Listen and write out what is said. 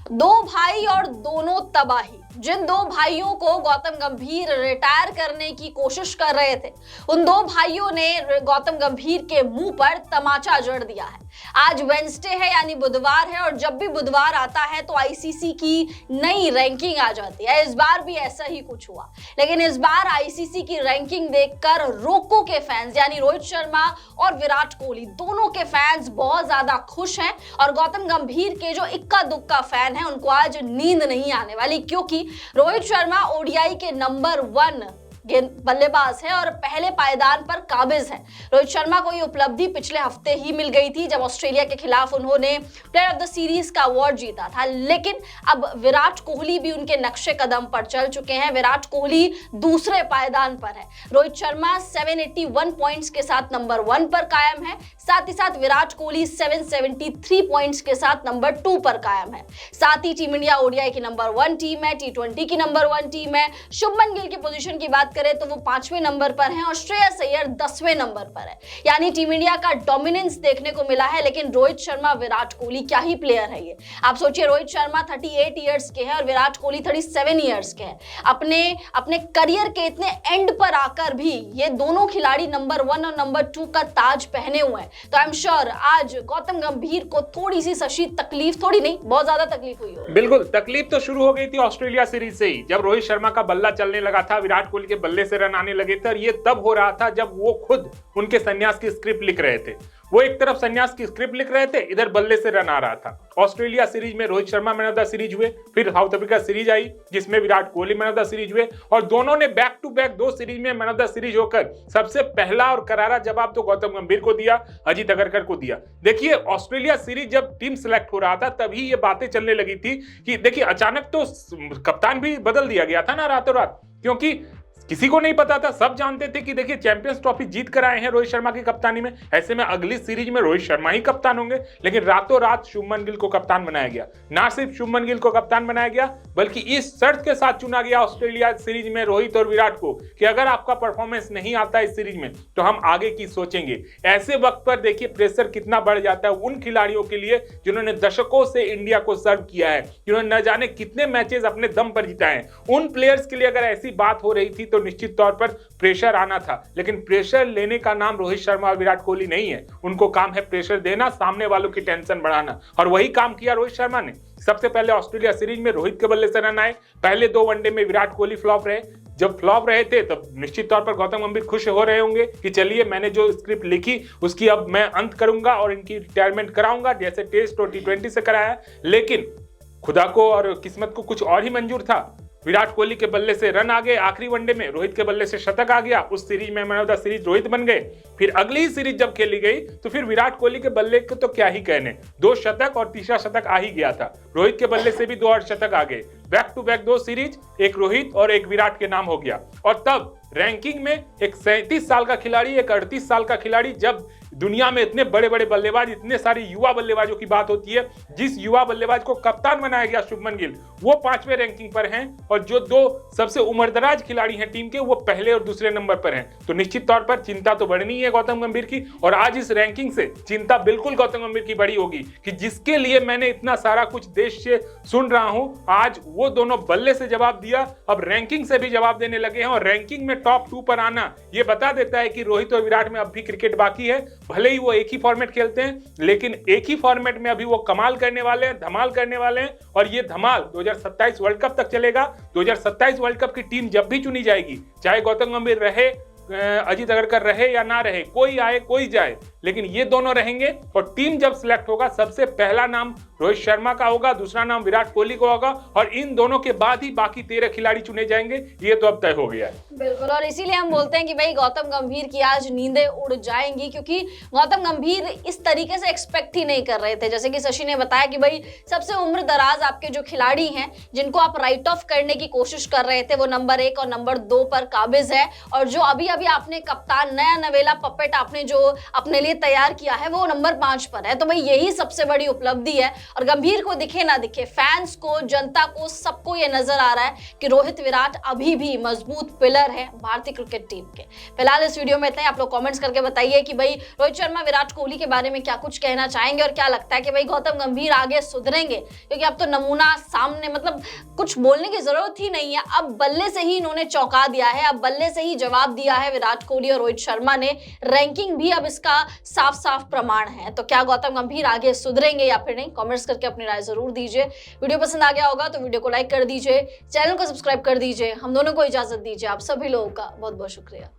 दो भाई और दोनों तबाही। जिन दो भाइयों को गौतम गंभीर रिटायर करने की कोशिश कर रहे थे, उन दो भाइयों ने गौतम गंभीर के मुंह पर तमाचा जड़ दिया है। आज वेडनेसडे है यानी बुधवार है, और जब भी बुधवार आता है तो आईसीसी की नई रैंकिंग आ जाती है। इस बार भी ऐसा ही कुछ हुआ, लेकिन इस बार आईसीसी की रैंकिंग देखकर रोको के फैंस यानी रोहित शर्मा और विराट कोहली दोनों के फैंस बहुत ज्यादा खुश हैं, और गौतम गंभीर के जो इक्का दुक्का फैन है उनको आज नींद नहीं आने वाली, क्योंकि रोहित शर्मा ओडीआई के नंबर 1 बल्लेबाज है और पहले पायदान पर काबिज है। रोहित शर्मा को ये उपलब्धि पिछले हफ्ते ही मिल गई थी जब ऑस्ट्रेलिया के खिलाफ उन्होंने प्लेयर ऑफ द सीरीज का अवार्ड जीता था, लेकिन अब विराट कोहली भी उनके नक्शे कदम पर चल चुके हैं। विराट कोहली दूसरे पायदान पर है। रोहित शर्मा 781 पॉइंट्स के साथ नंबर 1 पर कायम है, साथ ही साथ विराट कोहली 773 पॉइंट्स के साथ नंबर 2 पर कायम है। साथ ही टीम इंडिया ओडीआई की नंबर 1 टीम है, T20 की नंबर 1 टीम है। शुभमन गिल की पोजीशन की बात करें तो वो 5वें नंबर पर है और श्रेयस अय्यर 10वें नंबर पर है। यानी टीम इंडिया का डोमिनेंस देखने को मिला है, लेकिन रोहित शर्मा विराट कोहली क्या ही प्लेयर है ये। आप सोचिए, रोहित शर्मा 38 ईयर्स के हैं और विराट कोहली 37 ईयर्स के हैं। अपने करियर के इतने एंड पर आकर भी ये दोनों खिलाड़ी नंबर 1 और नंबर 2 का ताज पहने हुए हैं, तो आई एम श्योर आज गौतम गंभीर को थोड़ी सी सशी तकलीफ, थोड़ी नहीं बहुत ज्यादा तकलीफ हुई होगी। बिल्कुल, तकलीफ तो शुरू हो गई थी ऑस्ट्रेलिया सीरीज से ही, जब रोहित शर्मा का बल्ला चलने लगा था, विराट कोहली के बल्ले से रन आने लगे थे, और ये तब हो रहा था जब वो खुद उनके संन्यास की स्क्रिप्ट लिख रहे थे। वो एक तरफ संन्यास की स्क्रिप्ट लिख रहे थे, इधर बल्ले से रन आ रहा था। ऑस्ट्रेलिया सीरीज में Rohit Sharma man of the series हुए, फिर साउथ अफ्रीका सीरीज आई जिसमें Virat Kohli man of the series हुए, और दोनों ने बैक टू बैक 2 सीरीज में मैन ऑफ द सीरीज होकर सबसे पहला और करारा जवाब तो गौतम गंभीर को दिया, अजीत अगरकर को दिया। देखिए, ऑस्ट्रेलिया सीरीज जब टीम सिलेक्ट हो रहा था तभी ये बातें चलने लगी थी कि देखिए अचानक तो कप्तान भी बदल दिया गया था ना रातों रात, क्योंकि किसी को नहीं पता था। सब जानते थे कि देखिए चैंपियंस ट्रॉफी जीत कर आए हैं रोहित शर्मा की कप्तानी में, ऐसे में अगली सीरीज में रोहित शर्मा ही कप्तान होंगे। लेकिन रातों रात शुभमन गिल को कप्तान बनाया गया। ना सिर्फ शुभमन गिल को कप्तान बनाया गया, बल्कि इस शर्त के साथ चुना गया ऑस्ट्रेलिया सीरीज में रोहित और विराट को कि अगर आपका परफॉर्मेंस नहीं आता इस सीरीज में तो हम आगे की सोचेंगे। ऐसे वक्त पर देखिए प्रेशर कितना बढ़ जाता है उन खिलाड़ियों के लिए जिन्होंने दशकों से इंडिया को सर्व किया है, जिन्होंने न जाने कितने मैचेस अपने दम पर जिताए हैं। उन प्लेयर्स के लिए अगर ऐसी बात हो रही थी तो निश्चित तौर पर प्रेशर आना था, लेकिन प्रेशर लेने का नाम रोहित शर्मा और विराट कोहली नहीं है। उनको काम है प्रेशर देना, सामने वालों की टेंशन बढ़ाना, और वही काम किया रोहित शर्मा ने। सबसे पहले ऑस्ट्रेलिया सीरीज में रोहित के बल्ले से रन आए, पहले 2 वनडे में विराट कोहली फ्लॉप रहे। जब फ्लॉप रहे थे तब निश्चित तौर पर गौतम गंभीर खुश हो रहे होंगे कि चलिए मैंने जो स्क्रिप्ट लिखी उसकी अब मैं अंत करूंगा और इनकी रिटायरमेंट कराऊंगा, जैसे टेस्ट और T20 से कराया। लेकिन खुदा को और किस्मत को कुछ और ही मंजूर था। विराट कोहली के बल्ले से रन आ गए आखिरी वनडे में, रोहित के बल्ले से शतक आ गया, उस सीरीज में man of the series Rohit बन गए। फिर अगली ही सीरीज जब खेली गई तो फिर विराट कोहली के बल्ले को तो क्या ही कहने, 2 शतक और तीसरा शतक आ ही गया था। रोहित के बल्ले से भी 2 और शतक आ गए। बैक टू बैक 2 सीरीज, एक रोहित और एक विराट के नाम हो गया। और तब रैंकिंग में एक 37 साल का खिलाड़ी, एक 38 साल का खिलाड़ी, जब दुनिया में इतने बड़े बड़े बल्लेबाज, इतने सारे युवा बल्लेबाजों की बात होती है, जिस युवा बल्लेबाज को कप्तान बनाया गया शुभमन गिल, वो 5वें रैंकिंग पर हैं, और जो 2 सबसे उम्रदराज खिलाड़ी हैं टीम के वो पहले और दूसरे नंबर पर हैं। तो निश्चित तौर पर चिंता तो बढ़नी है गौतम गंभीर की, और आज इस रैंकिंग से चिंता बिल्कुल गौतम गंभीर की बड़ी होगी कि जिसके लिए मैंने इतना सारा कुछ देश से सुन रहा हूं, आज वो दोनों बल्ले से जवाब दिया, अब रैंकिंग से भी जवाब देने लगे हैं। और रैंकिंग में टॉप 2 पर आना ये बता देता है कि रोहित और विराट में अब भी क्रिकेट बाकी है। भले ही वो एक ही फॉर्मेट खेलते हैं, लेकिन एक ही फॉर्मेट में अभी वो कमाल करने वाले हैं, धमाल करने वाले हैं, और ये धमाल 2027 वर्ल्ड कप तक चलेगा। 2027 वर्ल्ड कप की टीम जब भी चुनी जाएगी, चाहे गौतम गंभीर रहे, अजीत अगरकर रहे या ना रहे, कोई आए कोई जाए, लेकिन ये दोनों रहेंगे। और टीम जब सिलेक्ट होगा सबसे पहला नाम रोहित शर्मा का होगा, दूसरा नाम विराट कोहली का होगा, और इन दोनों के बाद ही बाकी 13 खिलाड़ी चुने जाएंगे। ये तो अब तय हो गया है। बिल्कुल, और इसीलिए हम बोलते हैं कि भाई गौतम गंभीर की आज नींदें उड़ जाएंगी, क्योंकि गौतम गंभीर इस तरीके से एक्सपेक्ट ही नहीं कर रहे थे। जैसे कि शशि ने बताया कि भाई सबसे उम्र दराज आपके जो खिलाड़ी हैं, जिनको आप राइट ऑफ करने की कोशिश कर रहे थे, वो नंबर 1 और नंबर 2 पर काबिज है। और जो अभी अभी आपने कप्तान, नया नवेला पपेट आपने जो अपने लिए तैयार किया है वो नंबर 5 पर है। तो भाई यही सबसे बड़ी उपलब्धि है और गंभीर को दिखे ना दिखे, फैंस को, जनता को, सबको ये नजर आ रहा है कि रोहित विराट अभी भी मजबूत पिलर है भारतीय क्रिकेट टीम के। फिलहाल इस वीडियो में इतना ही। आप लोग कमेंट्स करके बताइए कि भाई रोहित शर्मा विराट कोहली के बारे में क्या कुछ कहना चाहेंगे और क्या लगता है कि भाई गौतम गंभीर आगे सुधरेंगे, क्योंकि अब तो नमूना सामने, मतलब कुछ बोलने की जरूरत ही नहीं है। अब बल्ले से ही इन्होंने चौंका दिया है, अब बल्ले से ही जवाब दिया है विराट कोहली और रोहित शर्मा ने। रैंकिंग भी अब इसका साफ साफ प्रमाण है। तो क्या गौतम गंभीर आगे सुधरेंगे या फिर नहीं, कमेंट्स करके अपनी राय जरूर दीजिए। वीडियो पसंद आ गया होगा तो वीडियो को लाइक कर दीजिए, चैनल को सब्सक्राइब कर दीजिए। हम दोनों को इजाजत दीजिए। आप सभी लोगों का बहुत बहुत शुक्रिया।